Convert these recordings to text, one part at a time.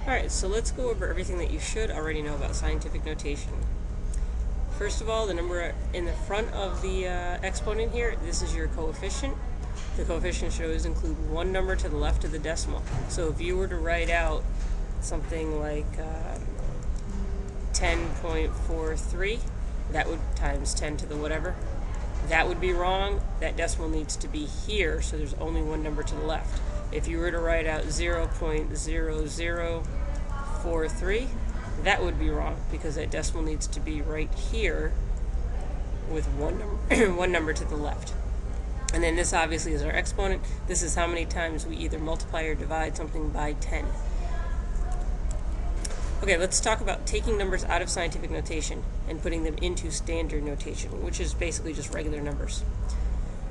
Alright, so let's go over everything that you should already know about scientific notation. First of all, the number in the front of the exponent here, this is your coefficient. The coefficient should always include one number to the left of the decimal. So if you were to write out something like 10.43, that would times 10 to the whatever, that would be wrong. That decimal needs to be here, so there's only one number to the left. If you were to write out 0.0043, that would be wrong because that decimal needs to be right here with one number, one number to the left. And then this obviously is our exponent. This is how many times we either multiply or divide something by 10. Okay, let's talk about taking numbers out of scientific notation and putting them into standard notation, which is basically just regular numbers.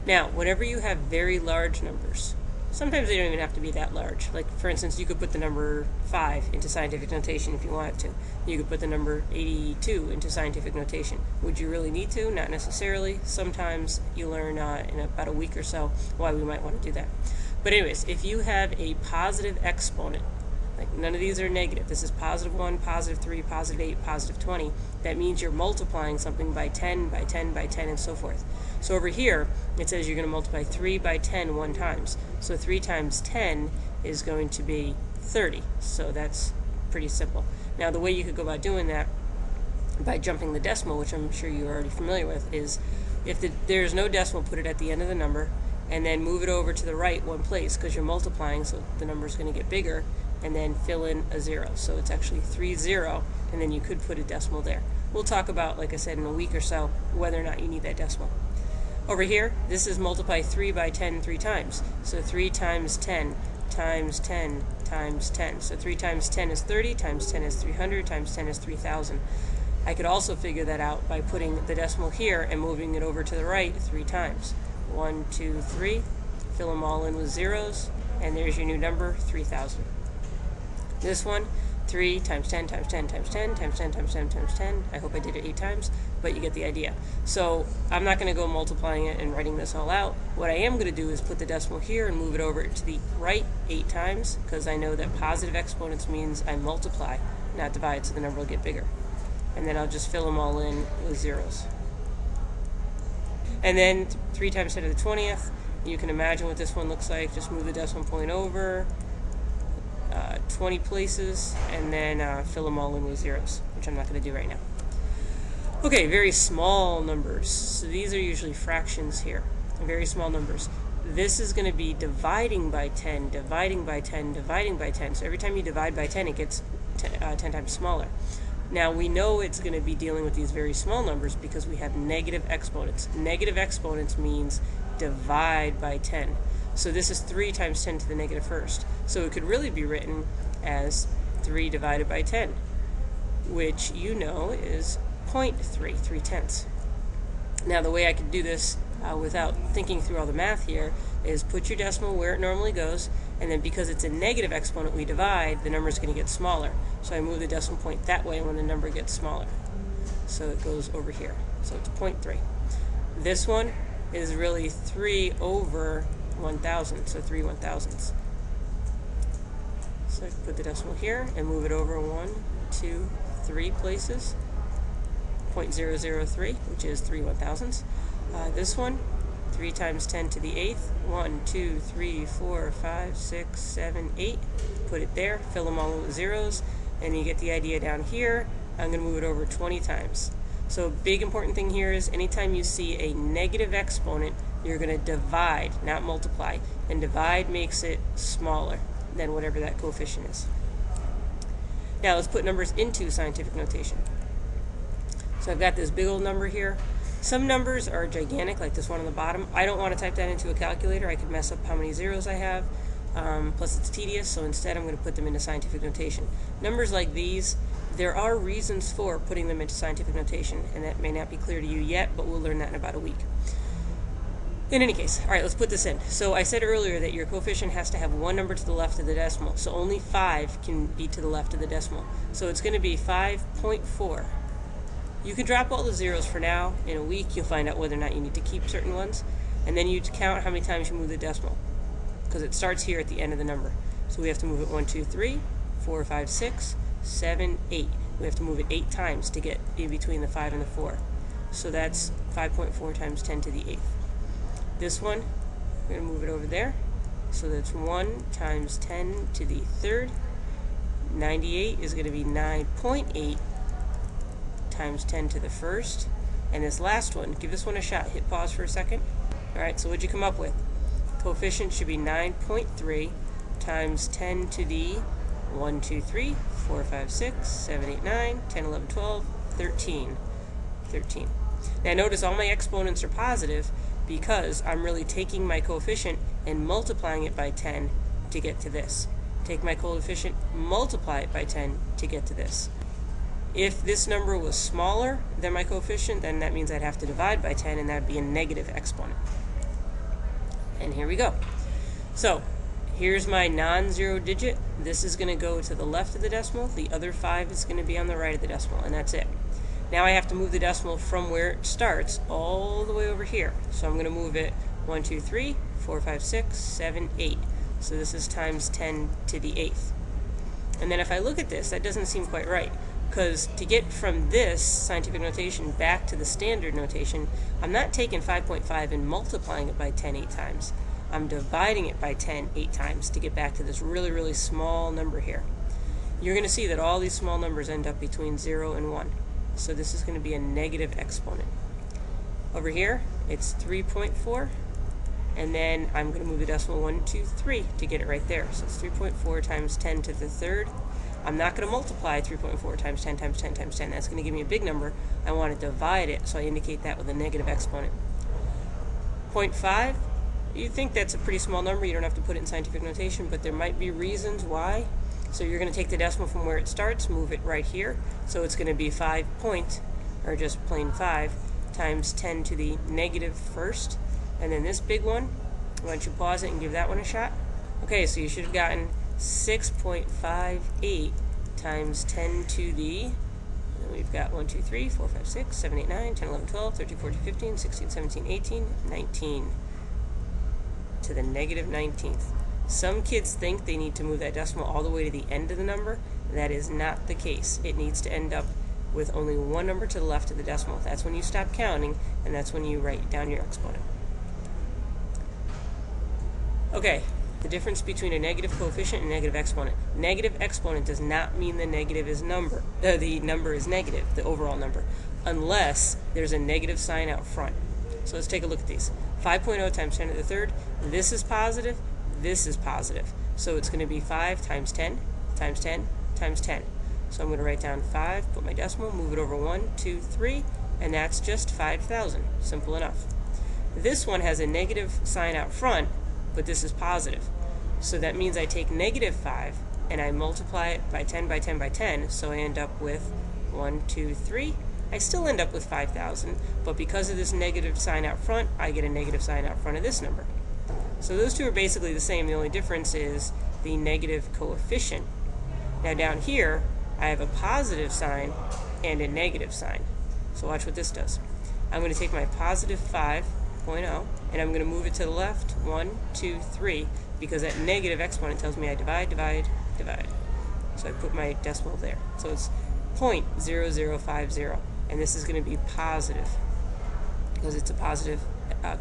Now, whenever you have very large numbers, sometimes they don't even have to be that large. Like, for instance, you could put the number 5 into scientific notation if you wanted to. You could put the number 82 into scientific notation. Would you really need to? Not necessarily. Sometimes you learn in about a week or so why we might want to do that. But anyways, if you have a positive exponent, like none of these are negative. This is positive 1, positive 3, positive 8, positive 20. That means you're multiplying something by 10, by 10, by 10, and so forth. So over here, it says you're going to multiply 3 by 10 one times. So 3 times 10 is going to be 30. So that's pretty simple. Now the way you could go about doing that by jumping the decimal, which I'm sure you're already familiar with, is if there's no decimal, put it at the end of the number, and then move it over to the right one place because you're multiplying, so the number's going to get bigger, and then fill in a 0. So it's actually 30, and then you could put a decimal there. We'll talk about, like I said, in a week or so, whether or not you need that decimal. Over here, this is multiply 3 by 10 3 times. So 3 times 10 times 10 times 10. So 3 times 10 is 30, times 10 is 300, times 10 is 3,000. I could also figure that out by putting the decimal here and moving it over to the right 3 times. 1, 2, 3. Fill them all in with zeros, and there's your new number, 3,000. This one, 3 times 10 times 10 times 10 times 10 times 10 times 10. I hope I did it 8 times, but you get the idea. So I'm not going to go multiplying it and writing this all out. What I am going to do is put the decimal here and move it over to the right 8 times, because I know that positive exponents means I multiply, not divide, so the number will get bigger. And then I'll just fill them all in with zeros. And then 3 times 10 to the 20th. You can imagine what this one looks like. Just move the decimal point over 20 places, and then fill them all in with zeros, which I'm not going to do right now. Okay, very small numbers. So these are usually fractions here. Very small numbers. This is going to be dividing by 10, dividing by 10, dividing by 10. So every time you divide by 10, it gets 10 times smaller. Now we know it's going to be dealing with these very small numbers because we have negative exponents. Negative exponents means divide by 10. So this is 3 times 10 to the negative first. So it could really be written as 3 divided by 10, which you know is 0.3, 3/10. Now the way I could do this without thinking through all the math here is put your decimal where it normally goes, and then because it's a negative exponent we divide, the number is going to get smaller. So I move the decimal point that way when the number gets smaller. So it goes over here. So it's 0.3. This one is really 3 over 1,000, so 3 1,000ths. So I can put the decimal here and move it over 1, 2, 3 places. 0.003, which is 3 1,000ths. This one, 3 times 10 to the 8th. 1, 2, 3, 4, 5, 6, 7, 8. Put it there, fill them all with zeros, and you get the idea down here. I'm going to move it over 20 times. So a big important thing here is anytime you see a negative exponent, you're going to divide, not multiply. And divide makes it smaller than whatever that coefficient is. Now let's put numbers into scientific notation. So I've got this big old number here. Some numbers are gigantic, like this one on the bottom. I don't want to type that into a calculator. I could mess up how many zeros I have. Plus it's tedious, so instead I'm going to put them into scientific notation. Numbers like these, there are reasons for putting them into scientific notation, and that may not be clear to you yet, but we'll learn that in about a week. In any case, all right, let's put this in. So I said earlier that your coefficient has to have one number to the left of the decimal, so only 5 can be to the left of the decimal. So it's going to be 5.4. You can drop all the zeros for now. In a week, you'll find out whether or not you need to keep certain ones. And then you count how many times you move the decimal, because it starts here at the end of the number. So we have to move it 1, 2, 3, 4, 5, 6, 7, 8. We have to move it 8 times to get in between the 5 and the 4. So that's 5.4 times 10 to the 8th. This one, we're going to move it over there. So that's 1 times 10 to the 3rd. 98 is going to be 9.8 times 10 to the 1st. And this last one, give this one a shot. Hit pause for a second. Alright, so what'd you come up with? Coefficient should be 9.3 times 10 to the 1, 2, 3, 4, 5, 6, 7, 8, 9, 10, 11, 12, 13. 13. Now notice all my exponents are positive because I'm really taking my coefficient and multiplying it by 10 to get to this. Take my coefficient, multiply it by 10 to get to this. If this number was smaller than my coefficient, then that means I'd have to divide by 10, and that would be a negative exponent. And here we go. So here's my non-zero digit. This is going to go to the left of the decimal. The other 5 is going to be on the right of the decimal, and that's it. Now I have to move the decimal from where it starts all the way over here. So I'm going to move it 1, 2, 3, 4, 5, 6, 7, 8. So this is times 10 to the 8th. And then if I look at this, that doesn't seem quite right. Because to get from this scientific notation back to the standard notation, I'm not taking 5.5 and multiplying it by 10 8 times. I'm dividing it by 10 8 times to get back to this really, really small number here. You're going to see that all these small numbers end up between 0 and 1. So this is going to be a negative exponent. Over here, it's 3.4. And then I'm going to move the decimal 1, 2, 3 to get it right there. So it's 3.4 times 10 to the 3rd. I'm not going to multiply 3.4 times 10 times 10 times 10. That's going to give me a big number. I want to divide it, so I indicate that with a negative exponent. 0.5, you think that's a pretty small number. You don't have to put it in scientific notation, but there might be reasons why. So you're going to take the decimal from where it starts, move it right here. So it's going to be 5 point, or just plain 5, times 10 to the negative 1st. And then this big one, why don't you pause it and give that one a shot? Okay, so you should have gotten 6.58 times 10 to the, and we've got 1, 2, 3, 4, 5, 6, 7, 8, 9, 10, 11, 12, 13, 14, 15, 16, 17, 18, 19 to the negative 19th. Some kids think they need to move that decimal all the way to the end of the number. That is not the case. It needs to end up with only one number to the left of the decimal. That's when you stop counting, and that's when you write down your exponent. Okay, the difference between a negative coefficient and negative exponent. Negative exponent does not mean the negative is the number is negative, the overall number, unless there's a negative sign out front. So let's take a look at these. 5.0 times 10 to the 3rd. This is positive. This is positive. So it's going to be 5 times 10 times 10 times 10. So I'm going to write down 5, put my decimal, move it over 1, 2, 3, and that's just 5,000. Simple enough. This one has a negative sign out front, but this is positive. So that means I take negative 5 and I multiply it by 10 by 10 by 10, so I end up with 1, 2, 3. I still end up with 5,000, but because of this negative sign out front, I get a negative sign out front of this number. So those two are basically the same. The only difference is the negative coefficient. Now down here, I have a positive sign and a negative sign. So watch what this does. I'm going to take my positive 5.0 and I'm going to move it to the left, 1, 2, 3, because that negative exponent tells me I divide, divide, divide. So I put my decimal there. So it's 0.0050, and this is going to be positive because it's a positive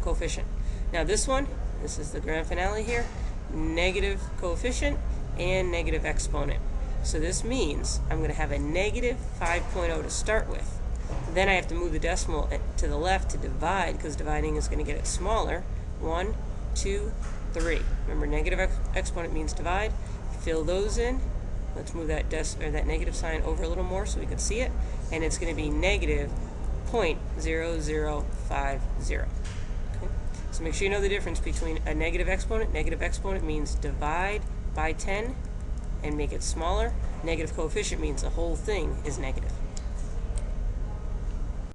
coefficient. Now this one, this is the grand finale here, negative coefficient and negative exponent. So this means I'm going to have a negative 5.0 to start with. Then I have to move the decimal to the left to divide, because dividing is going to get it smaller. 1, 2, 3. Remember, negative exponent means divide. Fill those in. Let's move that that negative sign over a little more so we can see it. And it's going to be negative 0.0050. Okay? So make sure you know the difference between a negative exponent. Negative exponent means divide by 10 and make it smaller. Negative coefficient means the whole thing is negative.